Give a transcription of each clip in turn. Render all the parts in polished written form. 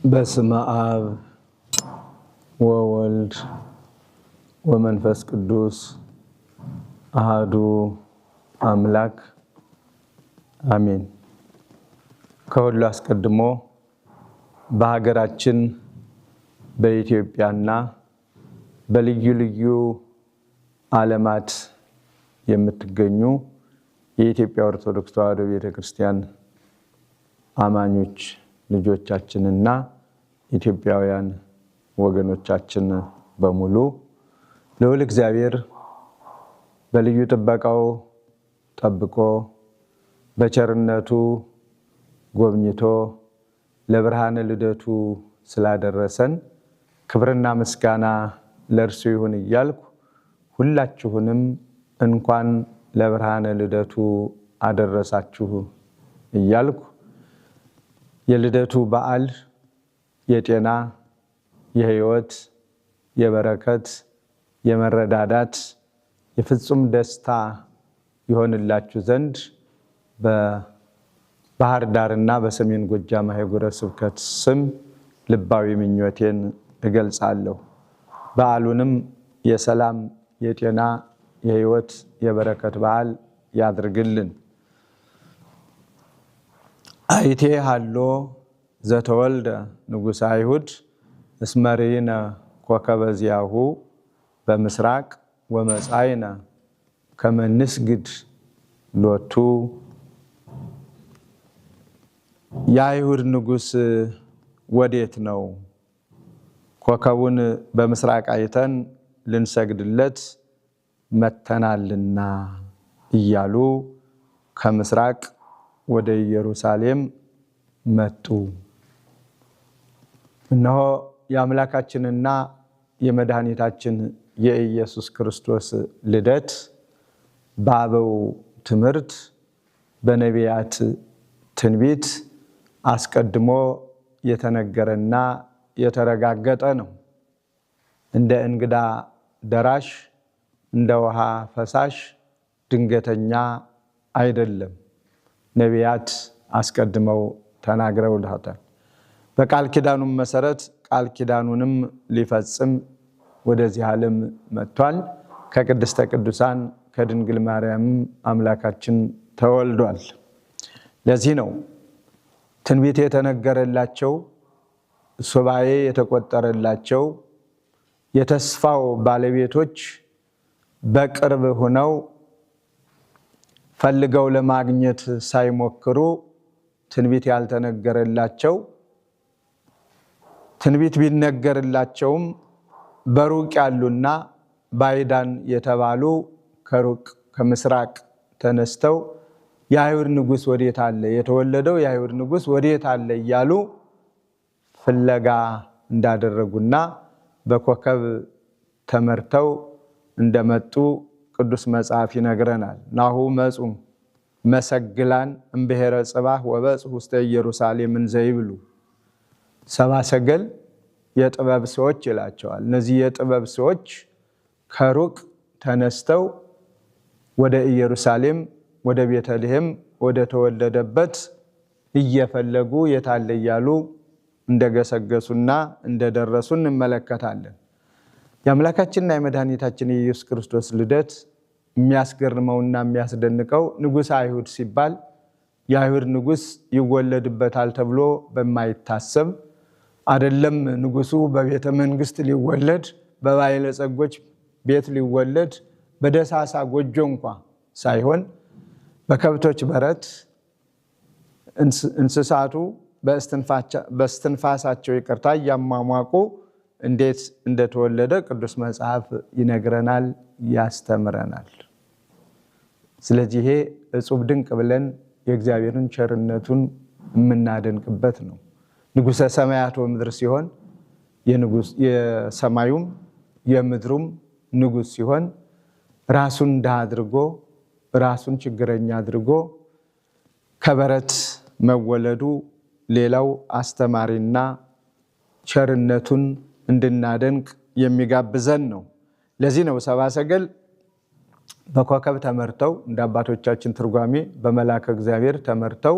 በስመ አብ ወወልድ ወመንፈስ ቅዱስ አሐዱ አምላክ አሜን። ከሁሉ አስቀድሞ በሀገራችን በኢትዮጵያና በልዩ ልዩ ዓለማት የምትገኙ የኢትዮጵያ ኦርቶዶክስ ተዋሕዶ ቤተክርስቲያን አማኞች ልጆቻችንና ኢትዮጵያውያን ወገኖቻችን በሙሉ ልዑል እግዚአብሔር በልዩ ጥበቃው ጠብቆ በቸርነቱ ጎብኝቶ ለብርሃነ ልደቱ ስላደረሰን ክብርና ምስጋና ለእርሱ ይሁን እያልኩ ሁላችሁንም እንኳን ለብርሃነ ልደቱ አደረሳችሁ እያልኩ የልደቱ በዓል የጤና፣ የሕይወት፣ የበረከት፣ የመረዳዳት፣ የፍጹም ደስታ ይሆንላችሁ ዘንድ በባህር ዳርና በሰሜን ጎጃም ሀገረ ስብከት ስም ልባዊ ምኞቴን እገልጻለሁ። በዓሉንም የሰላም፣ የጤና፣ የሕይወት፣ የበረከት በዓል ያድርግልን። አይቴ ሃሎ ዘተወልደ ንጉሠ አይሁድ እስመ ርኢነ ኮከበ ዚአሁ በምስራቅ ወመጻእነ ከመ ንስግድ ሎቱ። የአይሁድ ንጉሥ ወዴት ነው? ኮከቡን በምስራቅ አይተን ልንሰግድለት መተናልና እያሉ ከምስራቅ ወደ ኢየሩሳሌም መጡ። እነሆ የአምላካችንና የመድኃኒታችን የኢየሱስ ክርስቶስ ልደት በአበው ትምህርት በነቢያት ትንቢት አስቀድሞ የተነገረና የተረጋገጠ ነው። እንደ እንግዳ ደራሽ፣ እንደ ውሃ ፈሳሽ ድንገተኛ አይደለም። ነቢያት አስቀድመው ተናግረውልታል። በቃል ኪዳኑም መሰረት ቃል ኪዳኑንም ሊፈጽም ወደዚህ ዓለም መጥቷል። ከቅድስተ ቅዱሳን ከድንግል ማርያም አምላካችን ተወልዷል። ለዚህ ነው ትንቢት የተነገረላቸው፣ ሱባኤ የተቆጠረላቸው የተስፋው ባለቤቶች በቅርብ ሆነው ፈልገው ለማግኘት ሳይሞክሩ ትንቢት ያልተነገረላቸው፣ ትንቢት ቢነገርላቸውም በሩቅ ያሉና ባይዳን የተባሉ ከሩቅ ከምስራቅ ተነስተው የአይሁድ ንጉሥ ወዴት አለ? የተወለደው የአይሁድ ንጉሥ ወዴት አለ? እያሉ ፍለጋ እንዳደረጉና በኮከብ ተመርተው እንደመጡ ቅዱስ መጽሐፍ ይነግረናል። ናሁ መጹ መሰግላን እምብሔረ ጽባህ ወበጽሑ ውስተ ኢየሩሳሌም እንዘ ይብሉ። ሰብአ ሰገል የጥበብ ሰዎች ይላቸዋል። እነዚህ የጥበብ ሰዎች ከሩቅ ተነስተው ወደ ኢየሩሳሌም፣ ወደ ቤተልሔም፣ ወደ ተወለደበት እየፈለጉ የታለ እያሉ እንደገሰገሱና እንደደረሱ እንመለከታለን። የአምላካችንና የመድኃኒታችን የኢየሱስ ክርስቶስ ልደት የሚያስገርመውና የሚያስደንቀው ንጉሥ አይሁድ ሲባል የአይሁድ ንጉሥ ይወለድበታል ተብሎ በማይታሰብ አይደለም። ንጉሱ በቤተ መንግስት ሊወለድ፣ በባለጸጎች ቤት ሊወለድ፣ በደሳሳ ጎጆ እንኳ ሳይሆን በከብቶች በረት እንስሳቱ በእስትንፋሳቸው ይቅርታ እያሟሟቁ እንዴት እንደተወለደ ቅዱስ መጽሐፍ ይነግረናል፣ ያስተምረናል። ስለዚህ ይሄ እጹብ ድንቅ ብለን የእግዚአብሔርን ቸርነቱን የምናደንቅበት ነው። ንጉሠ ሰማያት ወምድር ሲሆን የሰማዩም የምድሩም ንጉሥ ሲሆን ራሱን ድሃ አድርጎ ራሱን ችግረኛ አድርጎ ከበረት መወለዱ ሌላው አስተማሪና ቸርነቱን እንድናደንቅ የሚጋብዘን ነው። ለዚህ ነው ሰብአ ሰገል በኮከብ ተመርተው እንደ አባቶቻችን ትርጓሜ በመልአከ እግዚአብሔር ተመርተው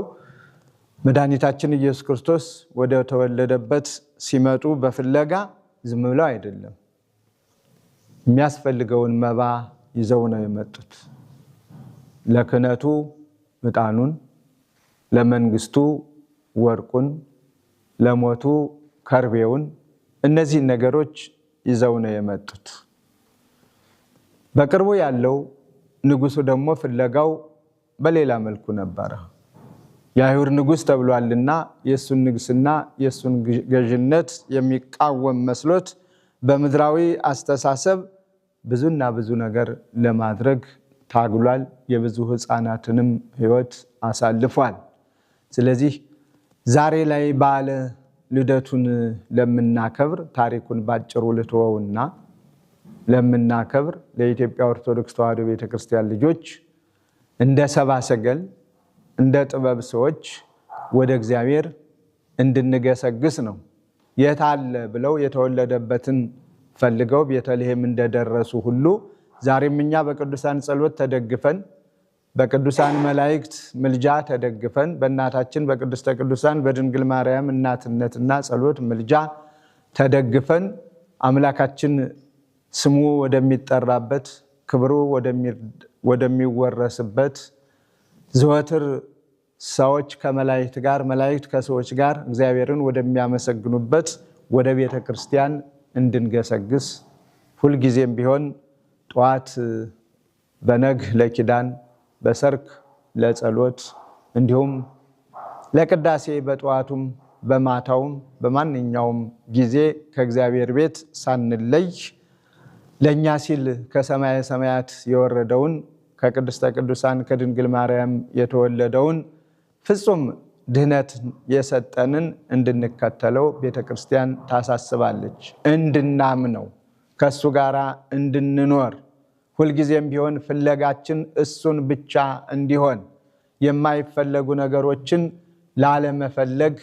መድኃኒታችን ኢየሱስ ክርስቶስ ወደ ተወለደበት ሲመጡ በፍለጋ ዝም ብለው አይደለም። የሚያስፈልገውን መባ ይዘው ነው የመጡት። ለክህነቱ ዕጣኑን፣ ለመንግስቱ ወርቁን፣ ለሞቱ ከርቤውን፣ እነዚህ ነገሮች ይዘው ነው የመጡት። በቅርቡ ያለው ንጉሱ ደግሞ ፍለጋው በሌላ መልኩ ነበረ። የአይሁድ ንጉስ ተብሏልና የሱን ንግስና የሱን ገዥነት የሚቃወም መስሎት በምድራዊ አስተሳሰብ ብዙና ብዙ ነገር ለማድረግ ታግሏል። የብዙ ሕፃናትንም ሕይወት አሳልፏል። ስለዚህ ዛሬ ላይ በዓለ ልደቱን ለምናከብር ታሪኩን ባጭሩ ልተወውና ለምናከብር ለኢትዮጵያ ኦርቶዶክስ ተዋሕዶ ቤተክርስቲያን ልጆች እንደ ሰብአ ሰገል እንደ ጥበብ ሰዎች ወደ እግዚአብሔር እንድንገሰግስ ነው። የት አለ ብለው የተወለደበትን ፈልገው ቤተልሔም እንደደረሱ ሁሉ ዛሬም እኛ በቅዱሳን ጸሎት ተደግፈን በቅዱሳን መላእክት ምልጃ ተደግፈን በእናታችን በቅድስተ ቅዱሳን በድንግል ማርያም እናትነትና ጸሎት ምልጃ ተደግፈን አምላካችን ስሙ ወደሚጠራበት ክብሩ ወደሚወረስበት ዘወትር ሰዎች ከመላእክት ጋር መላእክት ከሰዎች ጋር እግዚአብሔርን ወደሚያመሰግኑበት ወደ ቤተ ክርስቲያን እንድንገሰግስ ሁልጊዜም ቢሆን ጠዋት በነግ ለኪዳን በሰርክ ለጸሎት እንዲሁም ለቅዳሴ በጠዋቱም በማታውም በማንኛውም ጊዜ ከእግዚአብሔር ቤት ሳንለይ ለኛ ሲል ከሰማየ ሰማያት የወረደውን ከቅድስተ ቅዱሳን ከድንግል ማርያም የተወለደውን ፍጹም ድህነት የሰጠንን እንድንከተለው ቤተክርስቲያን ታሳስባለች። እንድናምነው ከሱ ጋር እንድንኖር ሁልጊዜም ቢሆን ፍለጋችን እሱን ብቻ እንዲሆን የማይፈለጉ ነገሮችን ላለመፈለግ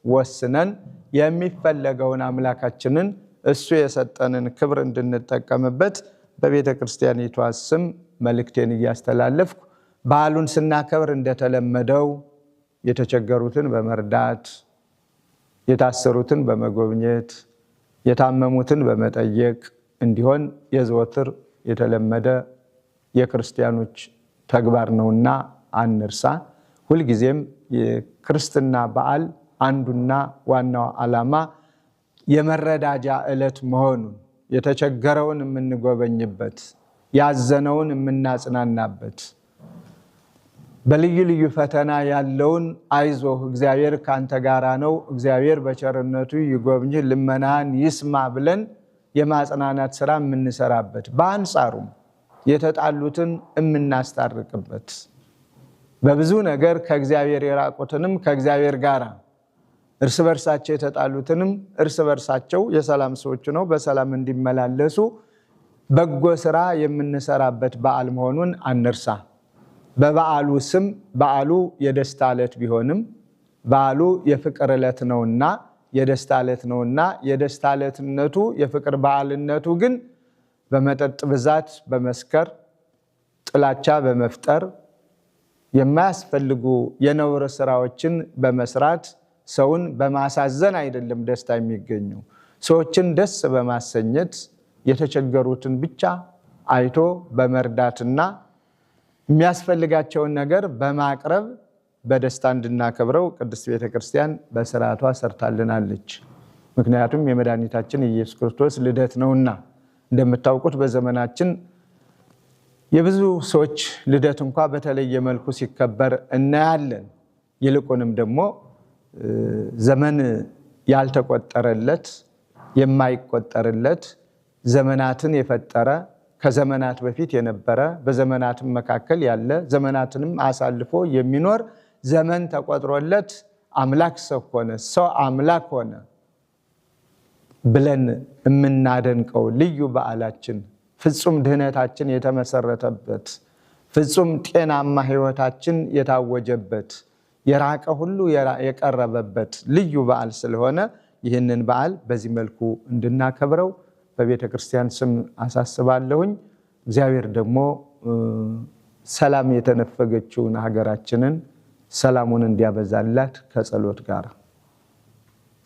ወስነን የሚፈለገውን አምላካችንን እሱ የሰጠንን ክብር እንድንጠቀምበት በቤተ ክርስቲያኒቷ ስም መልእክቴን እያስተላለፍኩ በዓሉን ስናከብር እንደተለመደው የተቸገሩትን በመርዳት የታሰሩትን በመጎብኘት የታመሙትን በመጠየቅ እንዲሆን የዘወትር የተለመደ የክርስቲያኖች ተግባር ነውና አንርሳ። ሁልጊዜም የክርስትና በዓል አንዱና ዋናው ዓላማ የመረዳጃ ዕለት መሆኑን የተቸገረውን የምንጎበኝበት ያዘነውን የምናጽናናበት በልዩ ልዩ ፈተና ያለውን አይዞህ እግዚአብሔር ካንተ ጋራ ነው፣ እግዚአብሔር በቸርነቱ ይጎብኝህ፣ ልመናን ይስማ ብለን የማጽናናት ስራ የምንሰራበት በአንጻሩም የተጣሉትን የምናስታርቅበት በብዙ ነገር ከእግዚአብሔር የራቁትንም ከእግዚአብሔር ጋራ እርስ በርሳቸው የተጣሉትንም እርስ በርሳቸው የሰላም ሰዎች ነው በሰላም እንዲመላለሱ በጎ ስራ የምንሰራበት በዓል መሆኑን አንርሳ። በበዓሉ ስም በዓሉ የደስታ ዕለት ቢሆንም በዓሉ የፍቅር ዕለት ነውና የደስታ ዕለት ነውና የደስታ ዕለትነቱ የፍቅር በዓልነቱ ግን በመጠጥ ብዛት በመስከር ጥላቻ በመፍጠር የማያስፈልጉ የነውር ስራዎችን በመስራት ሰውን በማሳዘን አይደለም ደስታ የሚገኘው። ሰዎችን ደስ በማሰኘት የተቸገሩትን ብቻ አይቶ በመርዳትና የሚያስፈልጋቸውን ነገር በማቅረብ በደስታ እንድናከብረው ቅድስት ቤተክርስቲያን በስርዓቷ ሰርታልናለች። ምክንያቱም የመድኃኒታችን ኢየሱስ ክርስቶስ ልደት ነውና። እንደምታውቁት በዘመናችን የብዙ ሰዎች ልደት እንኳ በተለየ መልኩ ሲከበር እናያለን። ይልቁንም ደግሞ ዘመን ያልተቆጠረለት የማይቆጠርለት ዘመናትን የፈጠረ ከዘመናት በፊት የነበረ በዘመናትም መካከል ያለ ዘመናትንም አሳልፎ የሚኖር ዘመን ተቆጥሮለት አምላክ ሰው ሆነ፣ ሰው አምላክ ሆነ ብለን የምናደንቀው ልዩ በዓላችን ፍጹም ድህነታችን የተመሰረተበት ፍጹም ጤናማ ሕይወታችን የታወጀበት የራቀ ሁሉ የቀረበበት ልዩ በዓል ስለሆነ ይህንን በዓል በዚህ መልኩ እንድናከብረው በቤተ ክርስቲያን ስም አሳስባለሁኝ። እግዚአብሔር ደግሞ ሰላም የተነፈገችውን ሀገራችንን ሰላሙን እንዲያበዛላት ከጸሎት ጋር።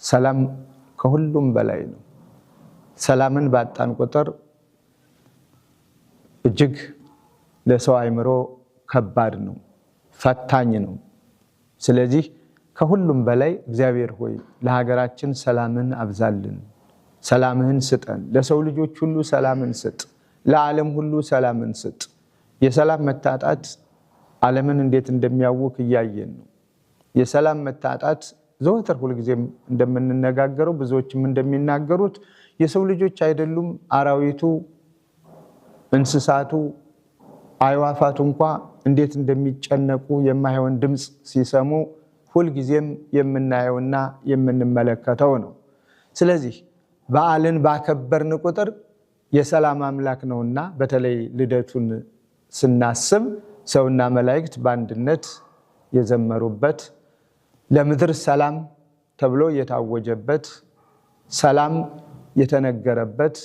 ሰላም ከሁሉም በላይ ነው። ሰላምን ባጣን ቁጥር እጅግ ለሰው አእምሮ ከባድ ነው፣ ፈታኝ ነው። ስለዚህ ከሁሉም በላይ እግዚአብሔር ሆይ ለሀገራችን ሰላምን አብዛልን፣ ሰላምህን ስጠን፣ ለሰው ልጆች ሁሉ ሰላምን ስጥ፣ ለዓለም ሁሉ ሰላምን ስጥ። የሰላም መታጣት ዓለምን እንዴት እንደሚያውክ እያየን ነው። የሰላም መታጣት ዘወትር ሁልጊዜም እንደምንነጋገረው ብዙዎችም እንደሚናገሩት የሰው ልጆች አይደሉም አራዊቱ፣ እንስሳቱ፣ አዕዋፋቱ እንኳ እንዴት እንደሚጨነቁ የማይሆን ድምፅ ሲሰሙ ሁልጊዜም የምናየውና የምንመለከተው ነው። ስለዚህ በዓልን ባከበርን ቁጥር የሰላም አምላክ ነውና በተለይ ልደቱን ስናስብ ሰውና መላእክት በአንድነት የዘመሩበት ለምድር ሰላም ተብሎ የታወጀበት ሰላም የተነገረበት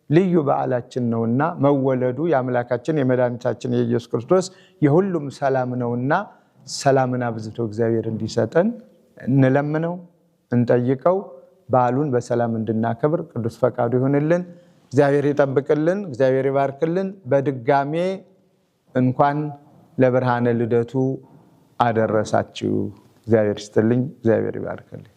ልዩ በዓላችን ነውና መወለዱ የአምላካችን የመድኃኒታችን የኢየሱስ ክርስቶስ የሁሉም ሰላም ነውና ሰላምን አብዝቶ እግዚአብሔር እንዲሰጠን እንለምነው፣ እንጠይቀው። በዓሉን በሰላም እንድናከብር ቅዱስ ፈቃዱ ይሁንልን። እግዚአብሔር ይጠብቅልን፣ እግዚአብሔር ይባርክልን። በድጋሜ እንኳን ለብርሃነ ልደቱ አደረሳችሁ። እግዚአብሔር ይስጥልኝ፣ እግዚአብሔር ይባርክልኝ።